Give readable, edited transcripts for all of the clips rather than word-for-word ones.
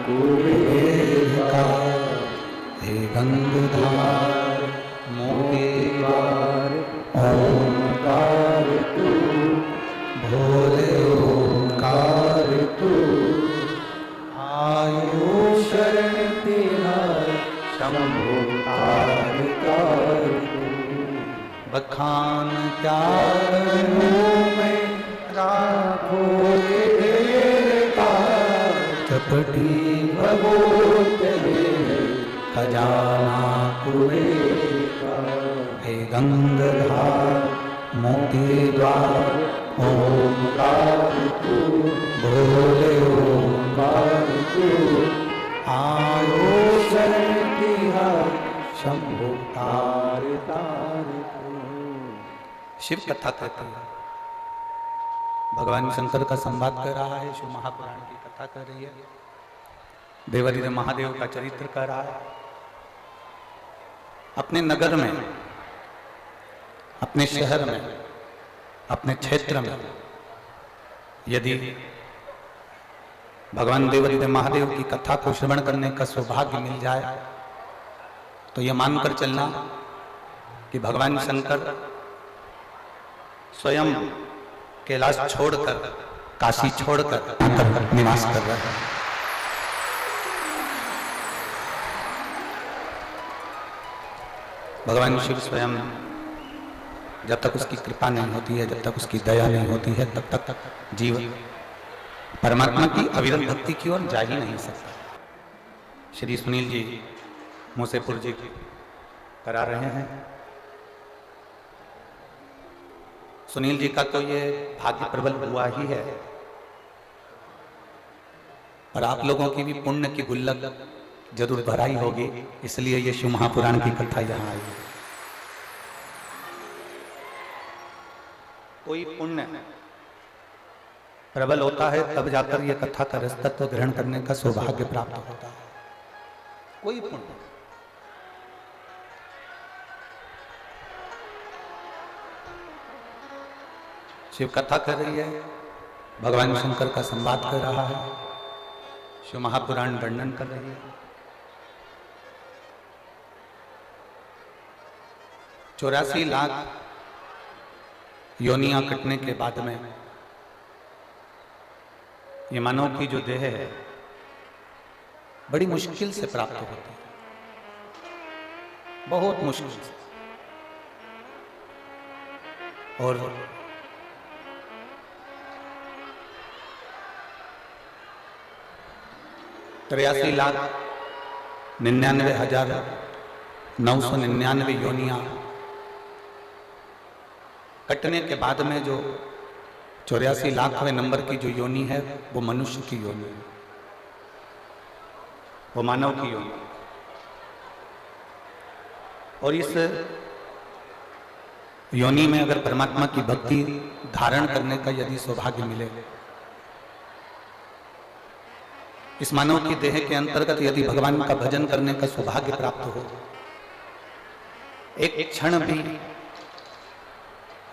कुबेर का हे गंगाधार मोहे द्वार ओंकार तू भोले ओंकार तू आयो शरण तेरा शंभो तारकार बखान क्या करूं मैं राखो का चपटी भगोतरे खजाना कुबेर का हे गंगाधार मोती द्वार ओंकार तू भोले ओंकार तू आयो शरण तिहार शंभो तार तार तू। शिव कथा कहते हैं, भगवान शंकर का संवाद कर रहा है, शिव महापुराण की कथा कर रही है, देवादिदेव महादेव का चरित्र कर रहा है। अपने नगर में, अपने शहर में, अपने क्षेत्र में यदि भगवान देवादिदेव महादेव की कथा को श्रवण करने का सौभाग्य मिल जाए तो यह मानकर चलना कि भगवान शंकर स्वयं कैलाश छोड़कर, काशी छोड़कर निवास कर रहे हैं। भगवान शिव स्वयं जब तक उसकी कृपा नहीं होती है, जब तक उसकी दया नहीं होती है, तब तक जीव परमात्मा की अविरल भक्ति की ओर जा ही नहीं सकता। श्री सुनील जी मूसेपुर जी करा रहे हैं। सुनील जी का तो ये भाग्य प्रबल हुआ ही है, और आप लोगों की भी पुण्य की गुल्लक जरूर भराई होगी, इसलिए ये शिव महापुराण की कथा यहाँ आई। कोई पुण्य प्रबल होता है तब जाकर ये कथा का रसतत्व ग्रहण करने का सौभाग्य प्राप्त होता है। कोई पुण्य, शिव कथा कर रही है, भगवान शंकर का संवाद कर रहा है, शिव महापुराण वर्णन कर रही है। 84 लाख योनियां कटने के बाद में ये मानव की जो देह है बड़ी मुश्किल से प्राप्त होती है, बहुत मुश्किल से। और 83,99,999 योनियां कटने के बाद में जो 84 लाखवें नंबर की जो योनि है वो मनुष्य की योनि है, वो मानव की योनि। और इस योनि में अगर परमात्मा की भक्ति धारण करने का यदि सौभाग्य मिले, इस मानव की देह के अंतर्गत यदि भगवान का भजन करने का सौभाग्य प्राप्त हो, एक क्षण भी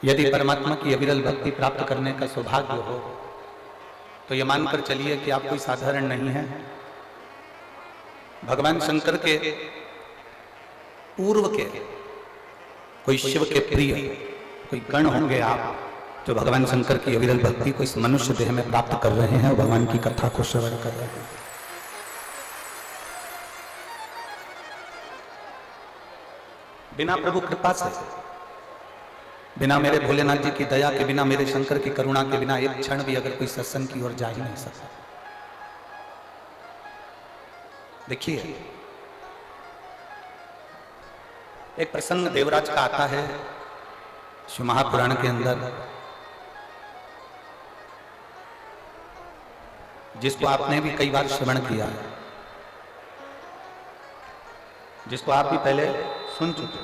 यदि परमात्मा की अविरल भक्ति प्राप्त करने का सौभाग्य हो, तो यह मानकर चलिए कि आप कोई साधारण नहीं है। भगवान शंकर के पूर्व के कोई शिव के प्रिय कोई गण होंगे आप, जो भगवान शंकर की अविरल भक्ति को इस मनुष्य देह में प्राप्त कर रहे हैं और भगवान की कथा को श्रवण कर रहे हैं। बिना प्रभु कृपा से, बिना मेरे भोलेनाथ जी की दया के, बिना मेरे शंकर की करुणा के बिना एक क्षण भी अगर कोई सत्संग की ओर जा ही नहीं सकता। देखिए, एक प्रसंग देवराज का आता है शिव महापुराण के अंदर, जिसको आपने भी कई बार श्रवण किया है, जिसको आप भी पहले सुन चुके।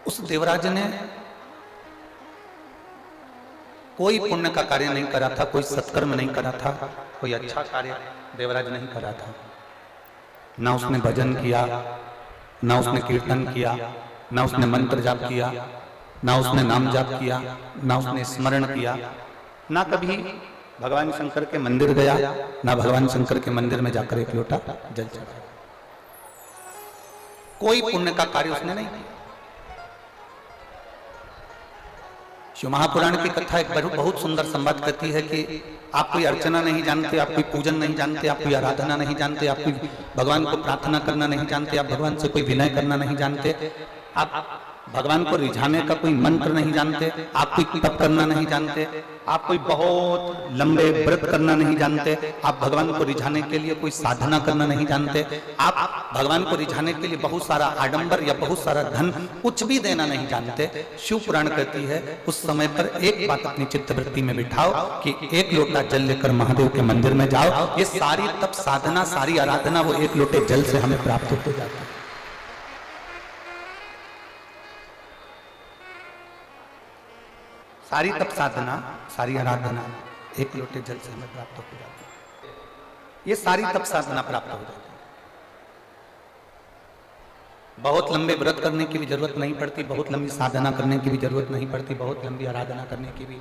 उस देवराज ने कोई पुण्य का कार्य नहीं करा था, कोई सत्कर्म नहीं करा था, कोई अच्छा कार्य देवराज नहीं करा था। ना उसने भजन किया, ना उसने कीर्तन किया, ना उसने मंत्र जाप किया, ना उसने नाम जाप किया, ना उसने स्मरण किया, ना कभी भगवान शंकर के मंदिर गया, ना भगवान शंकर के मंदिर में जाकर एक लोटा जल चढ़ाया। कोई पुण्य का कार्य उसने नहीं किया। शिव महापुराण की कथा एक बहुत सुंदर संवाद करती है कि आप कोई अर्चना नहीं जानते, आप कोई पूजन नहीं जानते, आप कोई आराधना नहीं जानते, आप कोई भगवान को प्रार्थना करना नहीं जानते, आप भगवान से कोई विनय करना नहीं जानते, आप भगवान को रिझाने का कोई मंत्र नहीं जानते, आप कोई तप करना नहीं जानते, आप कोई बहुत लंबे व्रत करना नहीं जानते, आप भगवान को रिझाने के लिए कोई साधना करना नहीं जानते, आप भगवान को रिझाने के लिए बहुत सारा आडंबर या बहुत सारा धन कुछ भी देना नहीं जानते। शिव पुराण कहती है उस समय पर एक बात अपनी चित्तवृत्ति में बिठाओ कि एक लोटा जल लेकर महादेव के मंदिर में जाओ। ये सारी तप साधना, सारी आराधना वो एक लोटे जल से हमें प्राप्त हो जाती है। सारी तप साधना, सारी आराधना एक लोटे जल से हमें प्राप्त हो जाती है। ये सारी तप साधना प्राप्त हो जाती है। बहुत लंबे व्रत करने की भी जरूरत नहीं पड़ती, बहुत लंबी साधना करने की भी जरूरत नहीं पड़ती, बहुत लंबी आराधना करने की भी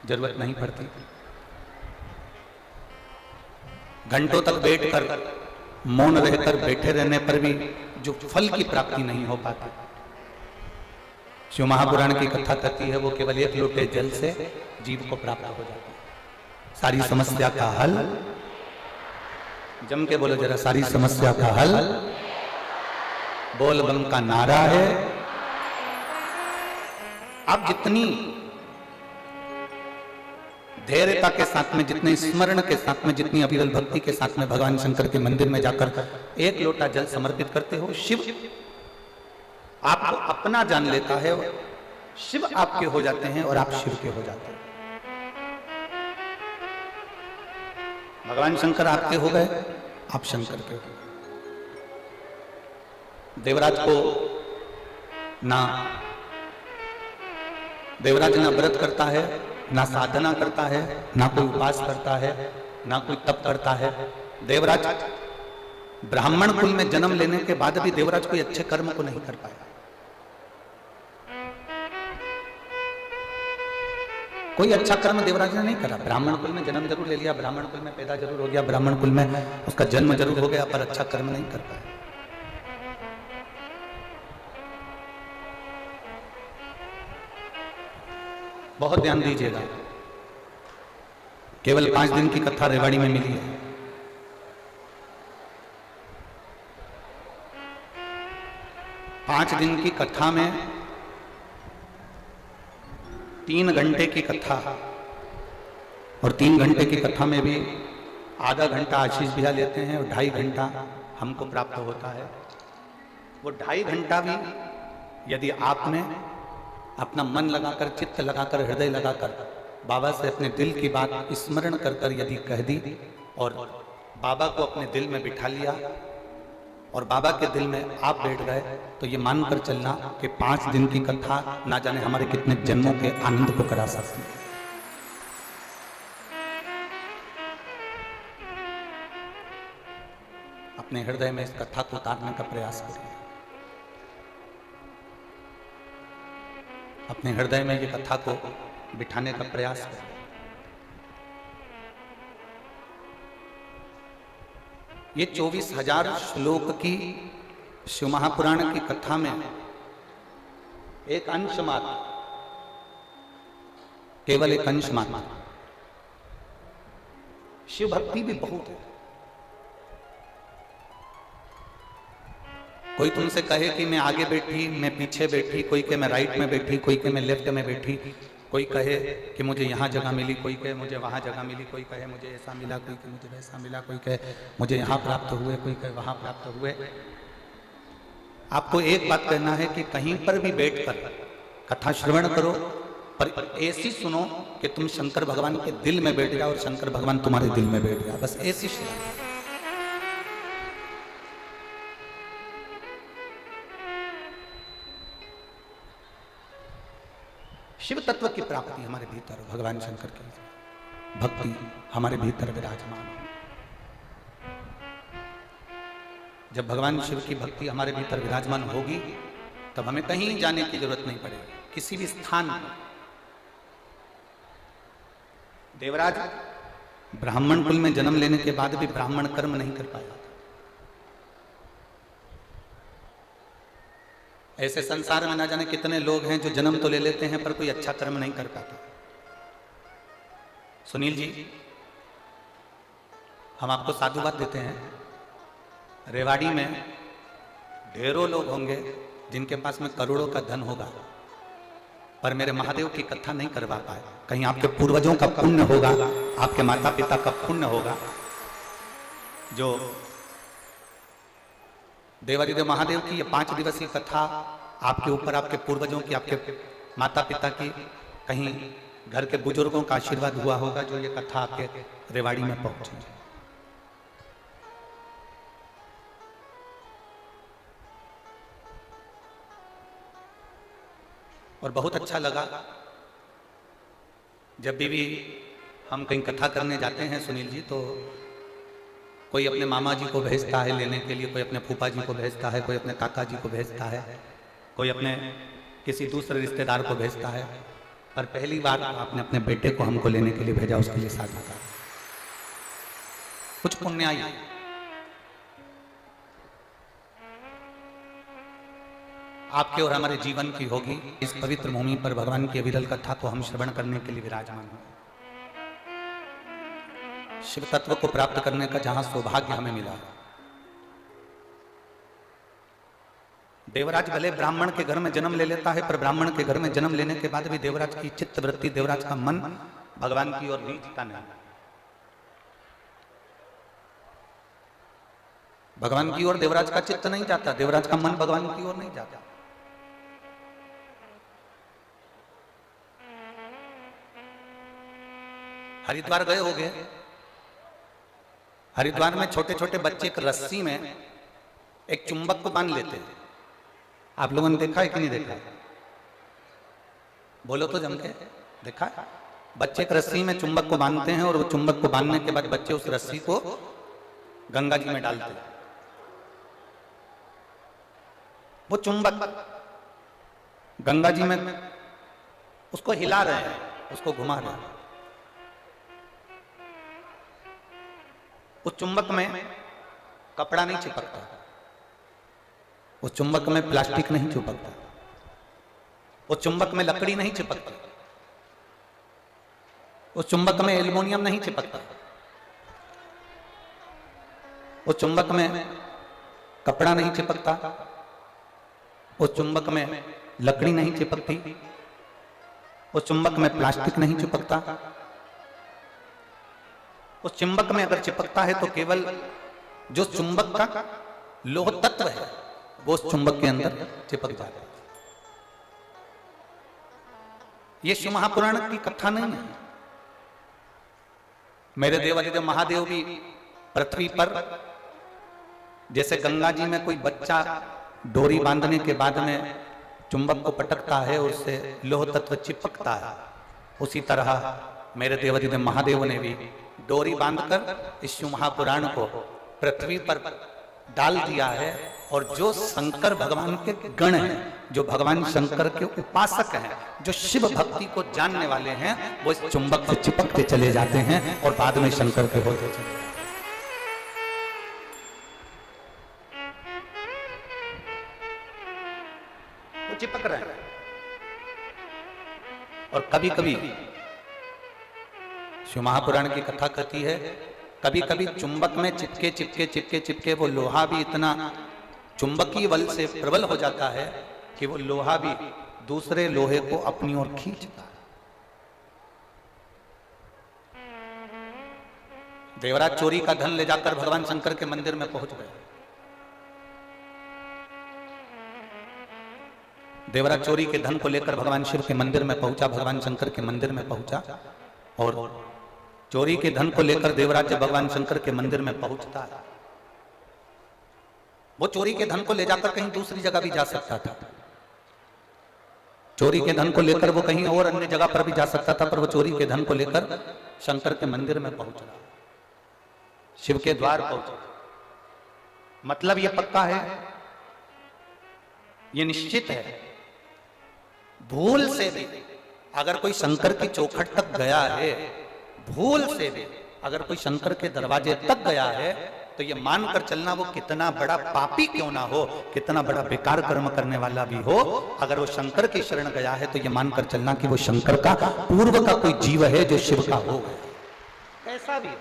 जरूरत नहीं पड़ती। घंटों तक बैठकर मौन रहकर बैठे रहने पर भी जो फल की प्राप्ति नहीं हो पाती, शिव महापुराण की कथा कहती है वो केवल एक लोटे जल से जीव को प्राप्त हो जाता है। सारी समस्या का हल, जम के बोलो जरा, सारी समस्या का हल बोल बम का नारा है। आप जितनी धैर्यता के साथ में, जितने स्मरण के साथ में, जितनी अविरल भक्ति के साथ में भगवान शंकर के मंदिर में जाकर एक लोटा जल समर्पित करते हो, शिव आपको अपना जान लेता है, शिव आपके हो जाते हैं और आप शिव के हो जाते हैं। भगवान शंकर आपके हो गए, आप शंकर के हो गए। देवराज को देवराज ना व्रत करता है, ना साधना करता है, ना कोई उपास करता है, ना कोई तप करता है। देवराज ब्राह्मण कुल में जन्म लेने के बाद भी देवराज कोई अच्छे कर्म को नहीं कर पाया। कोई अच्छा कर्म देवराज ने नहीं करा। ब्राह्मण कुल में जन्म जरूर ले लिया, ब्राह्मण कुल में पैदा जरूर हो गया, ब्राह्मण कुल में उसका जन्म जरूर हो गया, पर अच्छा कर्म नहीं कर पाया। बहुत ध्यान दीजिएगा, केवल 5 दिन की कथा रेवाड़ी में मिली है। पांच दिन की कथा में 3 घंटे की कथा, और 3 घंटे की कथा में भी आधा घंटा आशीष भैया लेते हैं और 2.5 घंटा हमको प्राप्त होता है। वो 2.5 घंटा भी यदि आपने अपना मन लगाकर, चित्त लगाकर, हृदय लगाकर बाबा से अपने दिल की बात स्मरण कर कर यदि कह दी और बाबा को अपने दिल में बिठा लिया और बाबा के दिल में आप बैठ गए, तो ये मानकर चलना कि 5 दिन की कथा ना जाने हमारे कितने जन्मों के आनंद को करा सकती है। अपने हृदय में इस कथा को उतारने का प्रयास करिए। अपने हृदय में ये कथा को बिठाने का प्रयास करिए। ये 24,000 श्लोक की शिव महापुराण की कथा में एक अंश मात्र, केवल एक अंश मात्र। शिव भक्ति भी बहुत है। कोई तुमसे कहे कि मैं आगे बैठी, मैं पीछे बैठी, कोई कहे मैं राइट में बैठी, कोई कहे मैं लेफ्ट में बैठी, कोई कहे कि मुझे यहाँ जगह मिली, कोई कहे मुझे वहाँ जगह मिली, कोई कहे मुझे ऐसा मिला, कोई कहे मुझे वैसा मिला, कोई कहे मुझे यहाँ प्राप्त हुए, कोई कहे वहाँ प्राप्त हुए। आपको एक बात कहना है कि कहीं पर भी बैठकर कथा श्रवण करो, पर ऐसी सुनो कि तुम शंकर भगवान के दिल में बैठ जाओ और शंकर भगवान तुम्हारे दिल में बैठ जाओ। बस ऐसी श्रवण। शिव तत्व की प्राप्ति हमारे भीतर, भगवान शंकर की भक्ति हमारे भीतर विराजमान हो। जब भगवान शिव की भक्ति हमारे भीतर विराजमान होगी, तब हमें कहीं जाने की जरूरत नहीं पड़ेगी। किसी भी स्थान पर देवराज ब्राह्मण कुल में जन्म लेने के बाद भी ब्राह्मण कर्म नहीं कर पाया। ऐसे संसार में ना जाने कितने लोग हैं जो जन्म तो ले लेते हैं पर कोई अच्छा कर्म नहीं कर पाते। सुनील जी, हम आपको साधुवाद देते हैं, रेवाड़ी में ढेरों लोग होंगे जिनके पास में करोड़ों का धन होगा, पर मेरे महादेव की कथा नहीं करवा पाए। कहीं आपके पूर्वजों का पुण्य होगा, आपके माता पिता का पुण्य होगा, जो देवादिदेव महादेव की ये 5 दिवसीय कथा आपके ऊपर, आपके पूर्वजों की, आपके माता पिता की, कहीं घर के बुजुर्गों का आशीर्वाद हुआ होगा जो ये कथा आपके रेवाड़ी में पहुंची। और बहुत अच्छा लगा जब भी हम कहीं कथा करने जाते हैं सुनील जी, तो कोई अपने मामा जी को भेजता है लेने के लिए, कोई अपने फूफा जी को भेजता है, कोई अपने काका जी को भेजता है, कोई अपने किसी दूसरे रिश्तेदार को भेजता है, पर पहली बार आपने अपने बेटे को हमको लेने के लिए भेजा, उसके लिए साधुवाद। कुछ पुण्य आई। आपके और हमारे जीवन की होगी। इस पवित्र भूमि पर भगवान की अविरल कथा को हम श्रवण करने के लिए विराजमान हैं। शिव तत्व को प्राप्त करने का जहां सौभाग्य हमें मिला। देवराज भले ब्राह्मण के घर में जन्म ले लेता है, पर ब्राह्मण के घर में जन्म लेने के बाद भी देवराज की चित्त वृत्ति, देवराज का मन भगवान की ओर नहीं जाता। नहीं, भगवान की ओर देवराज का चित्त नहीं जाता, देवराज का मन भगवान की ओर नहीं जाता। हरिद्वार गए होंगे, हरिद्वार में छोटे छोटे बच्चे एक रस्सी में एक चुंबक को बांध लेते हैं। आप लोगों ने देखा है कि नहीं देखा? बोलो तो जम के, देखा है? बच्चे एक रस्सी में चुंबक को बांधते हैं और वो चुंबक को बांधने के बाद बच्चे उस रस्सी को गंगा जी में डालते हैं। वो चुंबक गंगा जी में उसको हिला रहे हैं, उसको घुमा रहे हैं। उस चुंबक में कपड़ा नहीं चिपकता, उस चुंबक में प्लास्टिक नहीं चिपकता, उस चुंबक में लकड़ी नहीं चिपकती, उस चुंबक में एल्युमिनियम नहीं चिपकता, उस चुंबक में कपड़ा नहीं चिपकता, उस चुंबक में लकड़ी नहीं चिपकती, उस चुंबक में प्लास्टिक नहीं चिपकता। उस चुंबक में अगर चिपकता है तो केवल जो चुंबक का लोह तत्व है वो उस चुंबक के अंदर चिपक जाता है। ये शिव महापुराण की कथा नहीं है। मेरे देवादिदेव महादेव भी पृथ्वी पर जैसे गंगा जी में कोई बच्चा डोरी बांधने के बाद में चुंबक को पटकता है और उससे लोह तत्व चिपकता है, उसी तरह मेरे देवादिदेव महादेव ने भी डोरी बांधकर इस शिव महापुराण को पृथ्वी पर डाल दिया है। और जो शंकर भगवान के गण हैं, जो भगवान शंकर के उपासक हैं, जो शिव भक्ति को जानने वाले हैं, वो इस चुंबक से चिपकते चले जाते हैं और बाद में शंकर के होते चले जाते हैं। वो चिपक रहे हैं। और कभी कभी शिव महापुराण की कथा कहती है, कभी कभी चुंबक में चिपके चिपके चिपके चिपके वो लोहा भी इतना चुंबकीय बल से प्रबल हो जाता है कि वो लोहा भी दूसरे लोहे को अपनी ओर खींचता है। देवराज चोरी का धन ले जाकर भगवान शंकर के मंदिर में पहुंच गए। देवराज चोरी के धन को लेकर भगवान शिव के मंदिर में पहुंचा, भगवान शंकर के मंदिर में पहुंचा। और चोरी के धन को लेकर देवराज जब भगवान शंकर के मंदिर में पहुंचता है, वो चोरी के धन को ले जाकर कहीं दूसरी जगह भी जा सकता था। चोरी के धन को लेकर वो कहीं और अन्य जगह पर भी जा सकता था, पर वो चोरी के धन को लेकर शंकर के मंदिर में पहुंचा, शिव के द्वार पहुंचा। मतलब ये पक्का है, ये निश्चित है, भूल से भी अगर कोई शंकर की चौखट तक गया है, भूल से भी अगर कोई शंकर के दरवाजे तक गया है तो ये मानकर चलना वो कितना बड़ा पापी क्यों ना हो, कितना बड़ा बेकार कर्म करने वाला भी हो, अगर वो शंकर की शरण गया है तो ये मानकर चलना कि वो शंकर का पूर्व का कोई जीव है जो शिव का हो गया, ऐसा भी।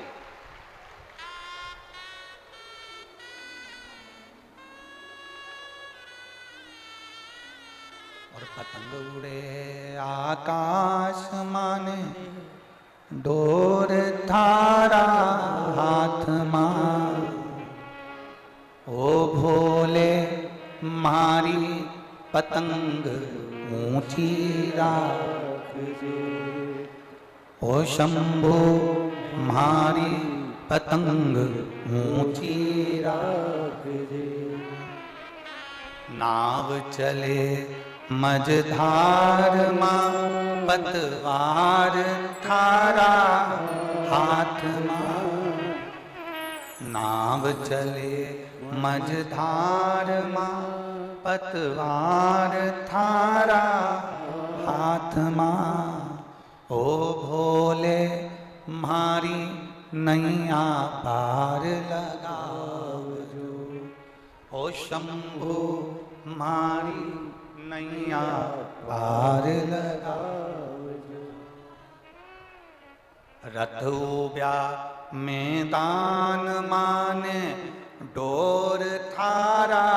और पतंग उड़े आकाश माने, डोर थारा हाथ मां, ओ भोले मारी पतंग ऊंची राख जे, ओ शंभो मारी पतंग ऊंची राख जे, नाव चले मझधार मां, पतवार थारा हाथ मां, नाव चले मझधार मां, पतवार थारा हाथ मां, ओ भोले मारी नैया पार लगावजो, ओ शंभो मारी नैया पार लगावजो। रथ उब्या मैदान माने, डोर थारा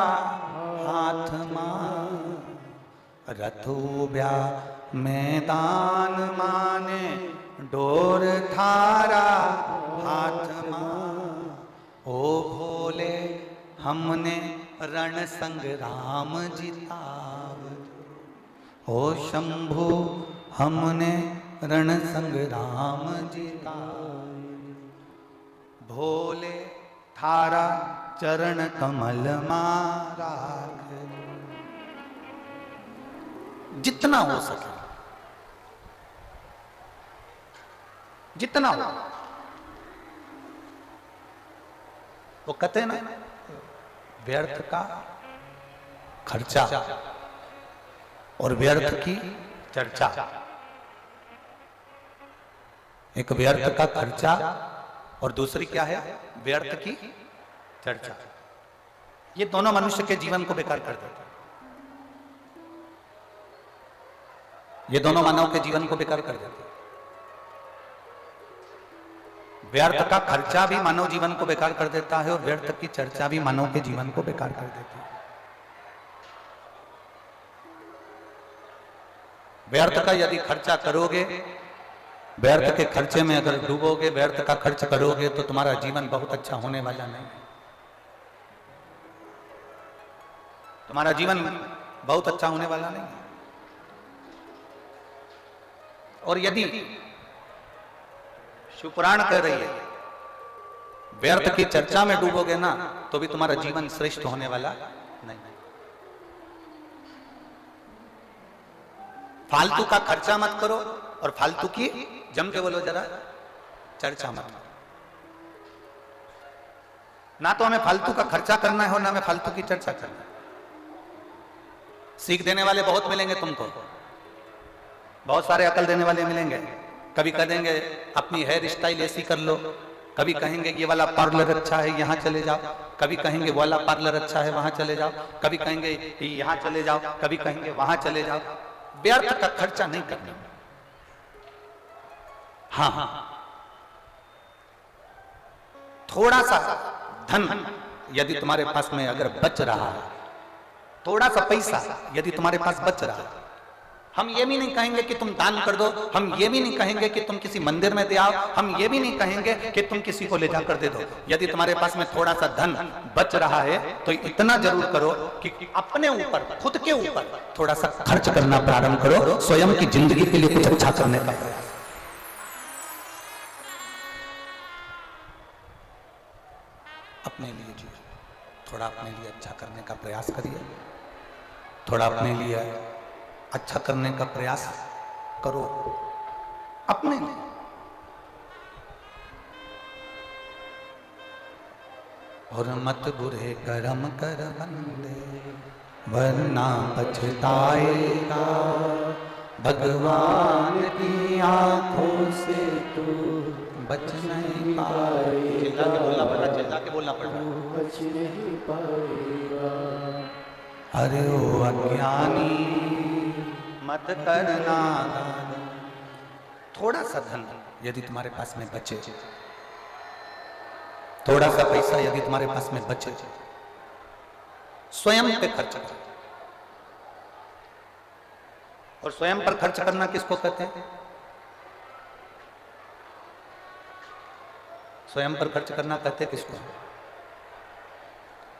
हाथ मां, रथ उब्या मैदान माने, डोर थारा हाथ मां, ओ भोले हमने रण संग्राम जिताव, ओ शंभु हमने रण संग्राम जिताव, भोले थारा चरण कमल मारा, जितना हो सके, जितना हो। वो कहते हैं ना, व्यर्थ का खर्चा और व्यर्थ की चर्चा, एक व्यर्थ का खर्चा और दूसरी क्या है, व्यर्थ की चर्चा। ये दोनों मनुष्य के जीवन को बेकार कर देते हैं, ये दोनों मानव के जीवन को बेकार कर देते हैं। व्यर्थ का खर्चा भी मानव जीवन को बेकार कर देता है और व्यर्थ की चर्चा भी मानव के जीवन को बेकार कर देती है। व्यर्थ का यदि खर्चा करोगे, व्यर्थ के खर्चे में अगर डूबोगे, व्यर्थ का खर्च करोगे तो तुम्हारा जीवन बहुत अच्छा होने वाला नहीं है, तुम्हारा जीवन बहुत अच्छा होने वाला नहीं है। और यदि शिवपुराण कह रही है व्यर्थ की चर्चा में डूबोगे ना तो भी तुम्हारा जीवन श्रेष्ठ होने वाला नहीं। फालतू का खर्चा मत करो और फालतू की, जम के बोलो जरा, चर्चा मत करो। ना तो हमें फालतू का खर्चा करना है और ना हमें फालतू की चर्चा करना है। सीख देने वाले बहुत मिलेंगे तुमको, बहुत सारे अकल देने वाले मिलेंगे। कभी कह देंगे अपनी हेयर स्टाइल ऐसी कर लो, कभी कहेंगे ये वाला पार्लर अच्छा है यहाँ चले जाओ, कभी कहेंगे वो वाला पार्लर अच्छा है वहां चले जाओ, कभी कहेंगे यहाँ चले जाओ, कभी कहेंगे वहां चले जाओ। व्यर्थ का खर्चा नहीं करना। हाँ, थोड़ा सा धन यदि तुम्हारे पास में अगर बच रहा है, थोड़ा सा पैसा यदि तुम्हारे पास बच रहा है, हम ये भी नहीं कहेंगे कि तुम दान कर दो, हम ये भी नहीं कहेंगे कि तुम किसी मंदिर में दे आओ, हम ये भी नहीं कहेंगे कि तुम किसी को ले जाकर दे दो। यदि तुम्हारे पास में थोड़ा सा धन बच रहा है तो इतना जरूर करो कि अपने ऊपर, खुद के ऊपर थोड़ा सा खर्च करना प्रारंभ करो, स्वयं की जिंदगी के लिए कुछ अच्छा करने का प्रयास। अपने लिए जी, थोड़ा अपने लिए अच्छा करने का प्रयास करिए, थोड़ा अपने लिए अच्छा करने का प्रयास करो अपने लिए। और मत बुरे कर्म कर बंदे वरना पछताएगा, भगवान की आंखों से तू बच नहीं पाए। चिल्ला के बोलना पड़ रहा, चिल्ला के बोलना पड़ रहा। बच नहीं पाएगा। अरे ओ अज्ञानी मत करना। थोड़ा सा धन यदि तुम्हारे पास में बचे, थोड़ा सा पैसा यदि तुम्हारे पास में बचे, स्वयं पे खर्च करो। और स्वयं पर खर्च करना किसको कहते हैं? स्वयं पर खर्च करना कहते किसको?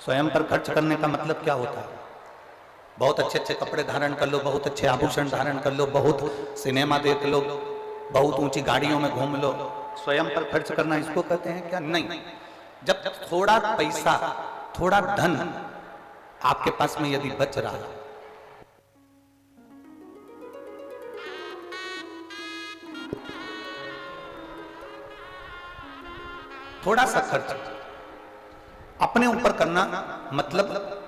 स्वयं पर खर्च करने का मतलब क्या होता है? बहुत अच्छे अच्छे कपड़े धारण कर लो, बहुत अच्छे आभूषण धारण कर लो, बहुत सिनेमा देख लो, बहुत ऊंची गाड़ियों में घूम लो। स्वयं पर खर्च करना इसको कहते हैं क्या? नहीं। जब थोड़ा पैसा, थोड़ा धन आपके पास में यदि बच रहा है, थोड़ा सा खर्च अपने ऊपर करना, मतलब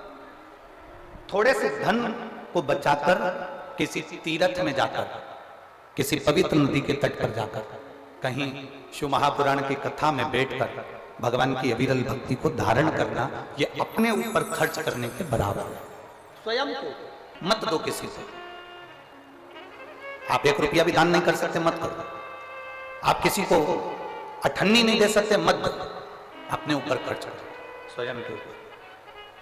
थोड़े से धन को बचाकर किसी तीर्थ में जाकर, किसी पवित्र नदी के तट पर जाकर, कहीं शिव महापुराण की कथा में बैठकर भगवान की अविरल भक्ति को धारण करना, ये अपने ऊपर खर्च करने के बराबर है। स्वयं को मत दो किसी से। आप 1 रुपया भी दान नहीं कर सकते, मत करो। आप किसी को अठन्नी नहीं दे सकते, मत दो। अपने ऊपर खर्च करो, स्वयं के ऊपर।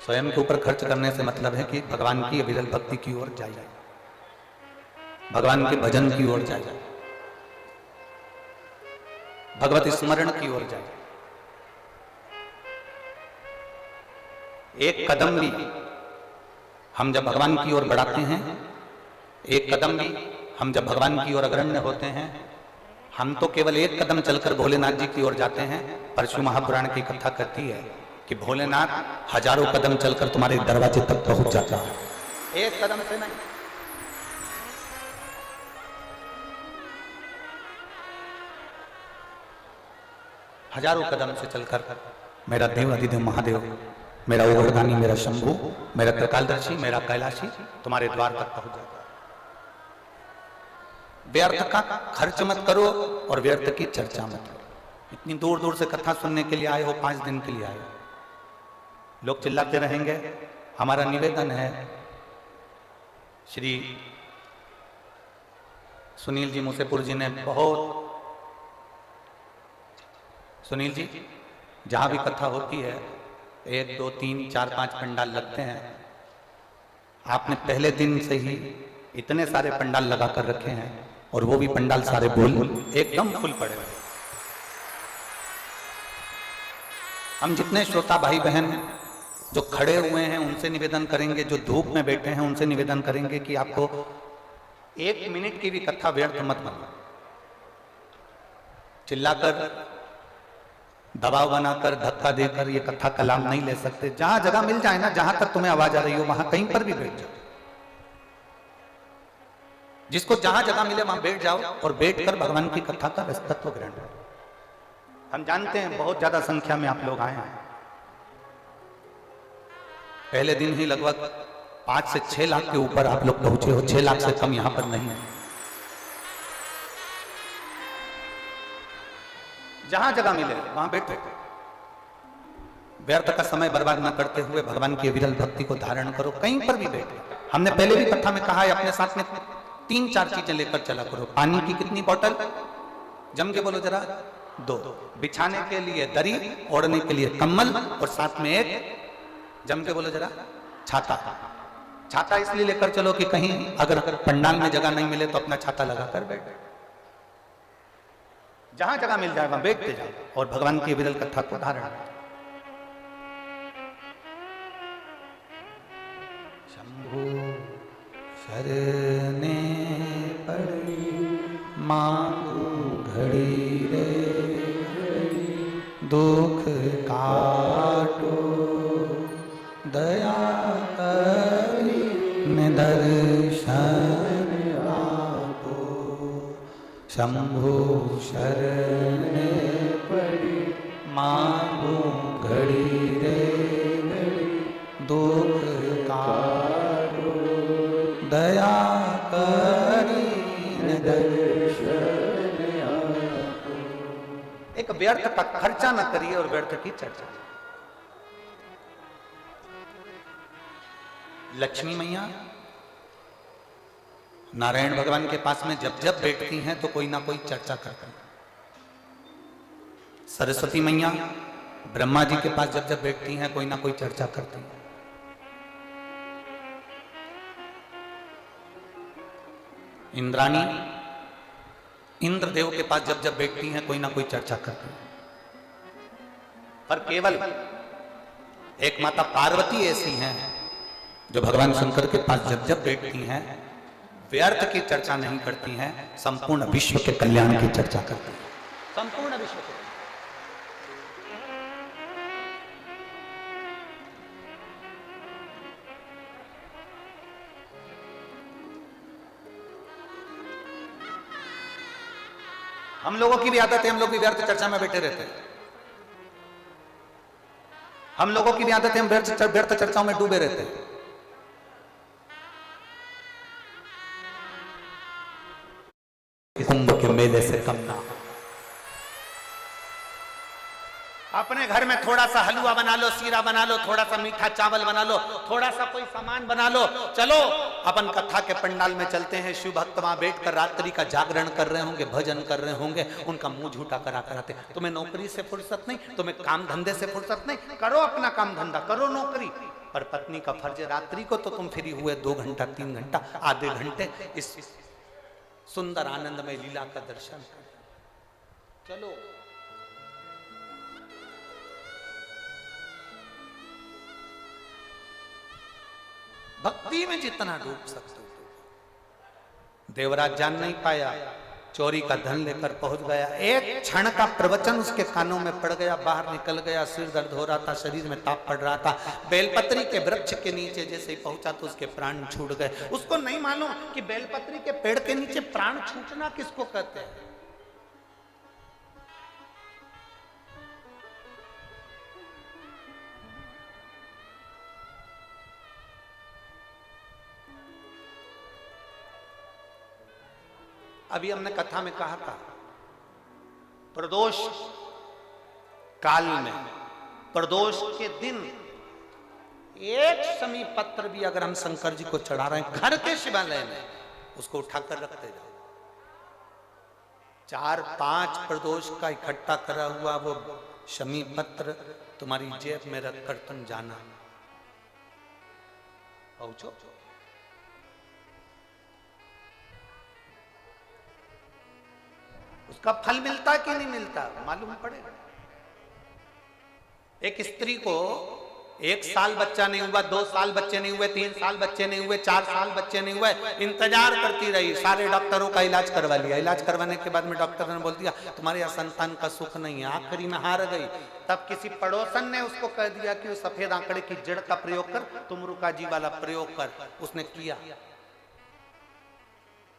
स्वयं के ऊपर खर्च करने से मतलब है कि भगवान की अविरल भक्ति की ओर जाइए, भगवान के भजन की ओर जाइए, भगवत स्मरण की ओर जाइए। एक कदम भी हम जब भगवान की ओर बढ़ाते हैं, एक कदम भी हम जब भगवान की ओर अग्रण्य होते हैं, हम तो केवल एक कदम चलकर भोलेनाथ जी की ओर जाते हैं। पर शिव महापुराण की कथा कहती है कि भोलेनाथ हजारों कदम चलकर तुम्हारे दरवाजे तक पहुंच जाता है, एक कदम से नहीं। हजारों कदम से चलकर मेरा देव अधिदेव महादेव, मेरा उग्रदानी, मेरा शंभु, मेरा त्रिकालदर्शी, मेरा कैलाशी तुम्हारे द्वार तक पहुंच जाता है। व्यर्थ का खर्च मत करो और व्यर्थ की चर्चा मत करो। इतनी दूर दूर से कथा सुनने के लिए आए हो, 5 दिन के लिए आए हो, लोग चिल्लाते रहेंगे। हमारा निवेदन है, श्री सुनील जी मुसेपुर जी ने बहुत, सुनील जी जहां भी कथा होती है 1, 2, 3, 4, 5 पंडाल लगते हैं। आपने पहले दिन से ही इतने सारे पंडाल लगा कर रखे हैं, और वो भी पंडाल सारे बोल एकदम फुल पड़े हुए। हम जितने श्रोता भाई बहन जो खड़े हुए हैं उनसे निवेदन करेंगे, जो धूप में बैठे हैं उनसे निवेदन करेंगे कि आपको 1 मिनट की भी कथा व्यर्थ मत बनो। चिल्लाकर, दबाव बनाकर, धक्का देकर ये कथा का लाभ नहीं ले सकते। जहां जगह मिल जाए ना, जहां तक तुम्हें आवाज आ रही हो वहां कहीं पर भी बैठ जाओ। जिसको जहां जगह मिले वहां बैठ जाओ और बैठकर भगवान की कथा का रसतत्व ग्रहण करो। हम जानते हैं बहुत ज्यादा संख्या में आप लोग आए हैं। पहले दिन ही लगभग 5 से 6 लाख के ऊपर आप लोग पहुंचे हो। 6 लाख से कम यहां पर नहीं है। जहां जगह मिले वहां बैठो। व्यर्थ का समय बर्बाद न करते हुए भगवान की विरल भक्ति को धारण करो, कहीं पर भी बैठो। हमने पहले भी कथा में कहा है, अपने साथ में 3-4 चीजें लेकर चला करो। पानी की कितनी बोतल? जम के बोलो जरा। 2। बिछाने के लिए दरी, ओढ़ने के लिए कम्बल, और साथ में एक, जम के बोलो जरा, छाता। छाता इसलिए लेकर चलो कि कहीं अगर पंडाल में जगह नहीं मिले तो अपना छाता लगाकर बैठ। जहां जगह मिल जाए वहां बैठते जाओ और भगवान की विरल कथा को धारण करो। शंभु शरणे पड़ी मांगू घड़ी रे, दुख काटो दया करी दर्शन आपो। शंभु शरणे पड़ी मांगू घड़ी रे घड़ी, दुख काटो दया करी दर्शन आपो। व्यर्थ का खर्चा न करिए और व्यर्थ की चर्चा। लक्ष्मी मैया नारायण भगवान के पास में जब जब बैठती हैं तो कोई ना कोई चर्चा करती हैं। सरस्वती मैया ब्रह्मा जी के पास जब जब बैठती हैं कोई ना कोई चर्चा करती हैं। इंद्राणी इंद्रदेव के पास जब जब बैठती हैं कोई ना कोई चर्चा करती हैं। पर केवल एक माता पार्वती ऐसी हैं जो भगवान शंकर के पास जब जब बैठती हैं व्यर्थ की चर्चा नहीं करती हैं, संपूर्ण विश्व के कल्याण की चर्चा करती हैं। संपूर्ण विश्व के हम लोगों की भी आदत है, हम लोग भी व्यर्थ चर्चा में बैठे रहते हैं। हम लोगों की भी आदत है, हम व्यर्थ चर्चाओं में डूबे रहते हैं। कुंभ के मेले से कम ना। अपने घर में थोड़ा सा हलवा बना लो, सीरा बना लो, थोड़ा सा मीठा चावल बना लो, थोड़ा सा कोई सामान बना लो, चलो अपन कथा के पंडाल में चलते हैं। शिव भक्त वहां बैठकर रात्रि का जागरण कर रहे होंगे, भजन कर रहे होंगे, उनका मुंह झूठा करा कराते। तुम्हें नौकरी से फुर्सत नहीं, तुम्हें काम धंधे से फुर्सत नहीं, करो अपना काम धंधा, करो नौकरी। पर पत्नी का फर्ज रात्रि को तो तुम फ्री हुए 2 घंटा 3 घंटा आधे घंटे इस सुंदर आनंदमय लीला का दर्शन करें। चलो भक्ति में जितना डूब सकते हो। देवराज जान नहीं पाया, चोरी का धन लेकर पहुंच गया। एक क्षण का प्रवचन उसके कानों में पड़ गया, बाहर निकल गया। सिर दर्द हो रहा था, शरीर में ताप पड़ रहा था। बेलपत्री के वृक्ष के नीचे जैसे ही पहुंचा तो उसके प्राण छूट गए। उसको नहीं मालूम कि बेलपत्री के पेड़ के नीचे प्राण छूटना किसको कहते हैं। अभी हमने कथा में कहा था, प्रदोष काल में, प्रदोष के दिन एक समी पत्र भी अगर हम शंकर जी को चढ़ा रहे हैं घर के शिवालय में, उसको उठाकर रखते जाओ। 4-5 प्रदोष का इकट्ठा करा हुआ वो शमी पत्र तुम्हारी जेब में रखकर तुम जाना। पहुंचो उसका फल मिलता कि नहीं मिलता मालूम पड़ेगा। एक स्त्री को 1 साल बच्चा नहीं हुआ, 2 साल बच्चे नहीं हुए, 3 साल बच्चे नहीं हुए, 4 साल बच्चे नहीं हुए, इंतजार करती रही। सारे डॉक्टरों का इलाज करवा लिया। इलाज करवाने के बाद में डॉक्टर ने बोल दिया तुम्हारे यहाँ संतान का सुख नहीं है। आखिरी में हार गई। तब किसी पड़ोसन ने उसको कह दिया कि सफेद आंकड़े की जड़ का प्रयोग कर, तुम रुका जी वाला प्रयोग कर। उसने किया।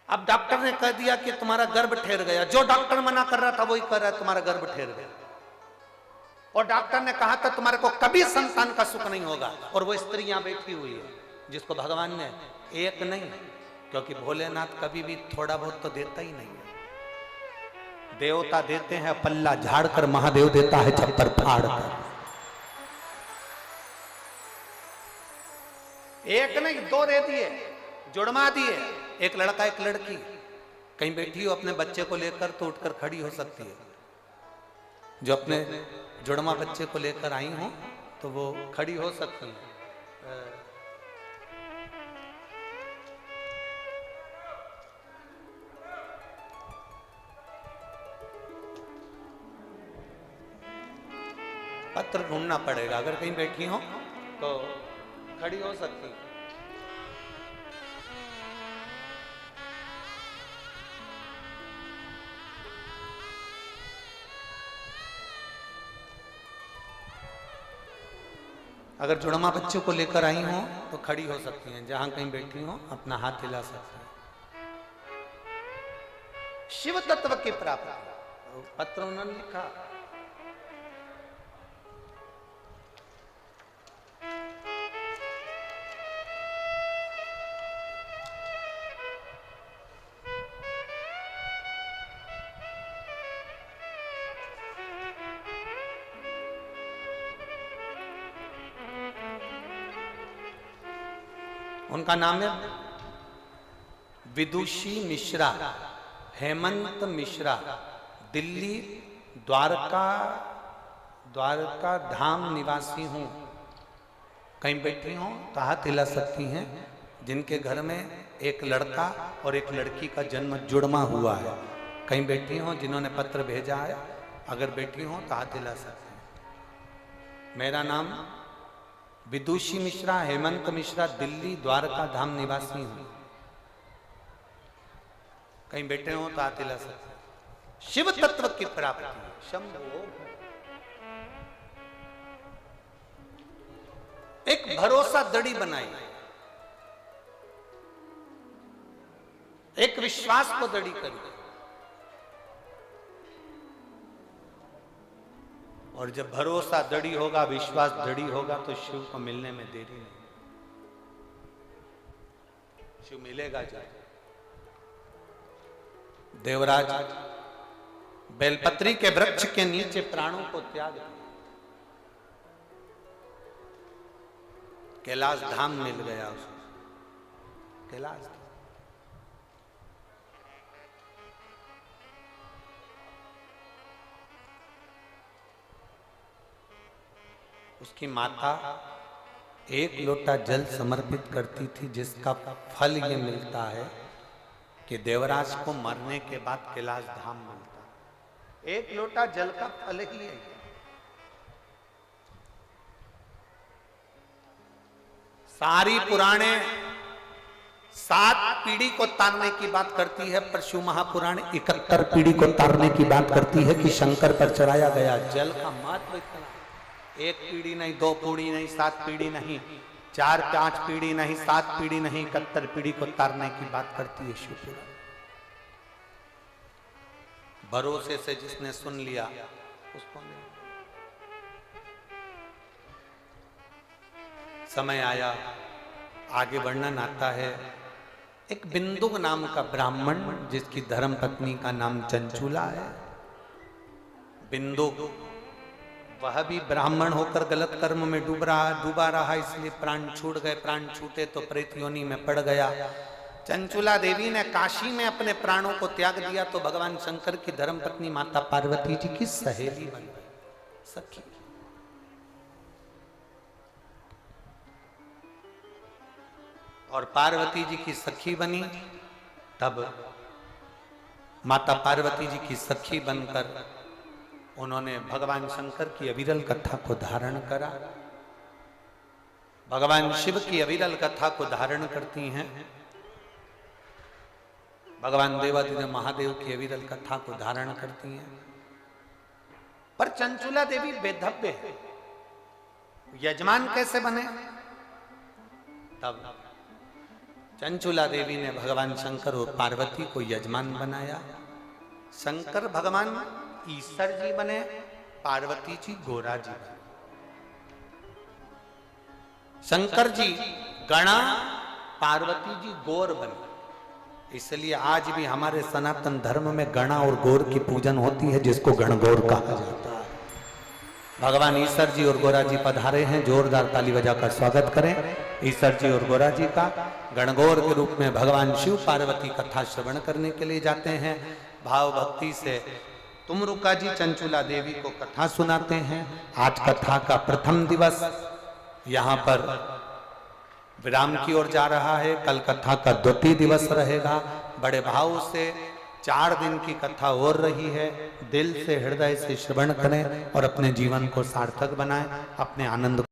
अब डॉक्टर ने कह दिया कि तुम्हारा गर्भ ठहर गया। जो डॉक्टर मना कर रहा था वही कर रहा है, तुम्हारा गर्भ ठहर गया। और डॉक्टर ने कहा था तुम्हारे को कभी संतान का सुख नहीं होगा। और वो स्त्री यहां बैठी हुई है जिसको भगवान ने एक नहीं, क्योंकि भोलेनाथ कभी भी थोड़ा बहुत तो देता ही नहीं है। देवता देते हैं पल्ला झाड़ कर, महादेव देता है छप्पर फाड़ कर। एक नहीं 2 दे दिए, जुड़वा दिए। एक लड़का एक लड़की कहीं बैठी हो अपने बच्चे को लेकर तो उठकर खड़ी हो सकती है। जो अपने जुड़वा बच्चे को लेकर आई हो तो वो खड़ी हो सकती है। पत्र ढूंढना पड़ेगा। अगर कहीं बैठी हो तो खड़ी हो सकती है। अगर जुड़वा बच्चों को लेकर आई हो तो खड़ी हो सकती हैं। जहां कहीं बैठी हो अपना हाथ हिला सकती हैं। शिव तत्व की प्राप्ति पत्र उन्होंने लिखा। उनका नाम है विदुषी मिश्रा, हेमंत मिश्रा। दिल्ली द्वारका धाम निवासी हूं। कहीं बैठी हो तो हाथ हिला सकती हैं जिनके घर में एक लड़का और एक लड़की का जन्म जुड़वा हुआ है। कहीं बैठी हो जिन्होंने पत्र भेजा है, अगर बैठी हो तो हाथ हिला सकते हैं। मेरा नाम विदुषी मिश्रा, हेमंत मिश्रा, दिल्ली द्वारका धाम निवासी हूं। कहीं बैठे हो तो हाथ हिला सकते हैं। शिव तत्व की प्राप्ति, शंभो। एक भरोसा दड़ी बनाई, एक विश्वास को दड़ी करी, और जब भरोसा दड़ी होगा, विश्वास दड़ी होगा, तो शिव को मिलने में देरी नहीं। शिव मिलेगा जब। देवराज बेलपत्री के वृक्ष के नीचे प्राणों को त्याग दिया। कैलाश धाम मिल गया उसको, कैलाश धाम। उसकी माता एक लोटा जल समर्पित करती थी, जिसका फल ये मिलता है कि देवराज को मरने के बाद कैलाश धाम मिलता है। एक लोटा जल का फल ही है। सारी पुराणे 7 पीढ़ी को तारने की बात करती है, पर शिव महापुराण 71 पीढ़ी को तारने की बात करती है कि शंकर पर चढ़ाया गया जल का महत्व इतना। 1 पीढ़ी नहीं, 2 पीढ़ी नहीं, 7 पीढ़ी नहीं, 4-5 पीढ़ी नहीं, 7 पीढ़ी नहीं, 71 पीढ़ी को तारने की बात करती है शिव पुराण। भरोसे से जिसने सुन लिया उसको नहीं। समय आया, आगे वर्णन आता है। एक बिंदु नाम का ब्राह्मण, जिसकी धर्म पत्नी का नाम चंचुला है। बिंदु वह भी ब्राह्मण होकर गलत कर्म में डूबा रहा, इसलिए प्राण छूट गए। प्राण छूटे तो प्रेत योनि में पड़ गया। चंचुला देवी ने काशी में अपने प्राणों को त्याग दिया, तो भगवान शंकर की धर्मपत्नी माता पार्वती जी की सहेली बन गई, सखी। और पार्वती जी की सखी बनी, तब माता पार्वती जी की सखी बनकर उन्होंने भगवान शंकर की अविरल कथा को धारण करा। भगवान शिव की अविरल कथा को धारण करती हैं, भगवान देवादिदेव महादेव की अविरल कथा को धारण करती हैं। पर चंचुला देवी बेधव्य है, यजमान कैसे बने? तब चंचुला देवी ने भगवान शंकर और पार्वती को यजमान बनाया। शंकर भगवान ईश्वर जी बने, पार्वती जी गोरा जी बने। शंकर जी गणा, पार्वती जी गौर बने। इसलिए आज भी हमारे सनातन धर्म में गणा और गौर की पूजन होती है, जिसको गणगौर कहा जाता है। भगवान ईश्वर जी और गोरा जी पधारे हैं, जोरदार ताली बजाकर स्वागत करें ईश्वर जी और गोरा जी का। गणगौर के रूप में भगवान शिव पार्वती कथा श्रवण करने के लिए जाते हैं। भाव भक्ति से तुमरुका जी चंचुला देवी को कथा सुनाते हैं। आज कथा का प्रथम दिवस यहाँ पर विराम की ओर जा रहा है। कल कथा का द्वितीय दिवस रहेगा। बड़े भाव से 4 दिन की कथा और रही है। दिल से, हृदय से श्रवण करें और अपने जीवन को सार्थक बनाएं, अपने आनंद